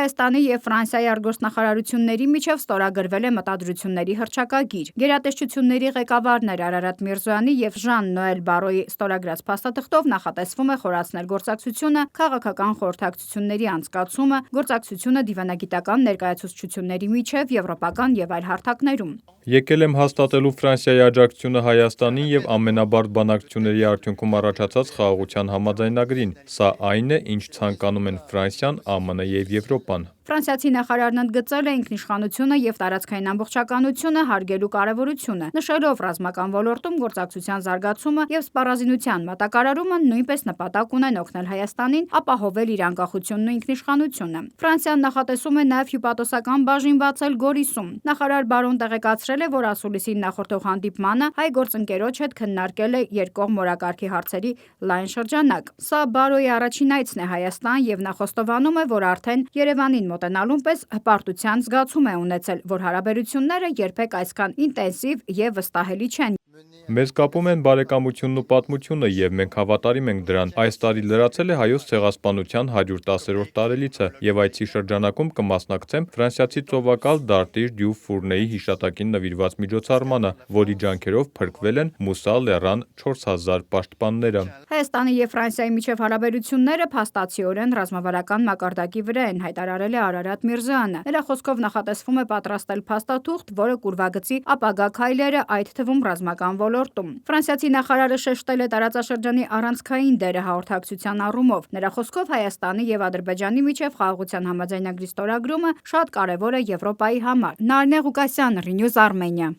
Հայաստանի և Ֆրանսիայի արտգործնախարարությունների միջև ստորագրվել է մտադրությունների հռչակագիր։ Գերատեսչությունների ղեկավարներ Արարատ Միրզոյանի և Ժան Նոել Բարոյի ստորագրած փաստաթղթով նախատեսվում է խորացնել գործակցությունը, քաղաքական խորհրդակցությունների անցկացումը, գործակցությունը դիվանագիտական ներկայացուցչությունների միջև, եվրոպական և այլ հարթակներում։ Եկել եմ հաստատելու Ֆրանսիայի աջակցությունը Հայաստանին և ամենաբարդ բանակցությունների արդյունքում առաջացած խաղաղության համաձայնագրին։ Սա այն է, ինչ ցանկանում են Ֆրանսիան, ԱՄՆ և Եվրոպան։ Ֆրանսիացի նախարարն ընդգծել է ինքնիշխանությունը և տարածքային ամբողջականությունը հարգելու կարևորությունը, նշելով ռազմական ոլորտում գործակցության զարգացումը և սպառազինության մատակարարումը նույնպես նպատակ ունեն օգնել Հայաստանին ապահովել իր անկախությունն ու ինքնիշխանությունը։ Ֆրանսիան նախատեսում է նաև հյուպատոսական բաժին բացել Գորիսում։ Նախարար Բարոն տեղեկացրել է, որ ասուլիսին նախորդող հանդիպմանը հայ գործընկերոջ հետ քննարկել է երկկողմ օրակարգի հարցերի լայն շրջանակ։ Սա Բարոյի առաջին այցն է Հայաստան և նա խոստովանում է, որ արդեն Երևանին մոտենալուն պես հպարտության զգացում է ունեցել, որ հարաբերությունները երբեք այսքան ինտենսիվ և վստահելի չեն։ Մեզ կապում են բարեկամությունն ու պատմությունը, և մենք հավատարիմ ենք դրան։ Այս տարի լրացել է Հայոց ցեղասպանության 110-րդ տարելիցը, և այցի շրջանակում կմասնակցեմ ֆրանսիացի ծովակալ Դարտիժ դյու Ֆուրնեի հիշատակին նվիրված միջոցառմանը, որի ջանքերով փրկվել են Մուսա լեռան 4000 պաշտպանները։ Հայաստանի և Ֆրանսիայի միջև հարաբերությունները փաստացիորեն ռազմավարական մակարդակի վրա են, հայտարարել է Արարատ Միրզոյանը։ Նրա խոսքով նախատեսվում է պատրաստել փաստաթուղթ, որը կուրվագծի ապագա քայլերը, այդ թվում ռազմական ոլորտում։ Ֆրանսիացի նախարարը շեշտել է տարածաշրջանի առանցքային դերը հաղորդակցության առումով։ Նրա խոսքով Հայաստանի և Ադրբեջանի միջև խաղաղության համաձայնագրի ստորագրումը շատ կարևոր է Եվրոպայի համար։ Նարինե Ղուկասյան, Renews Armenia։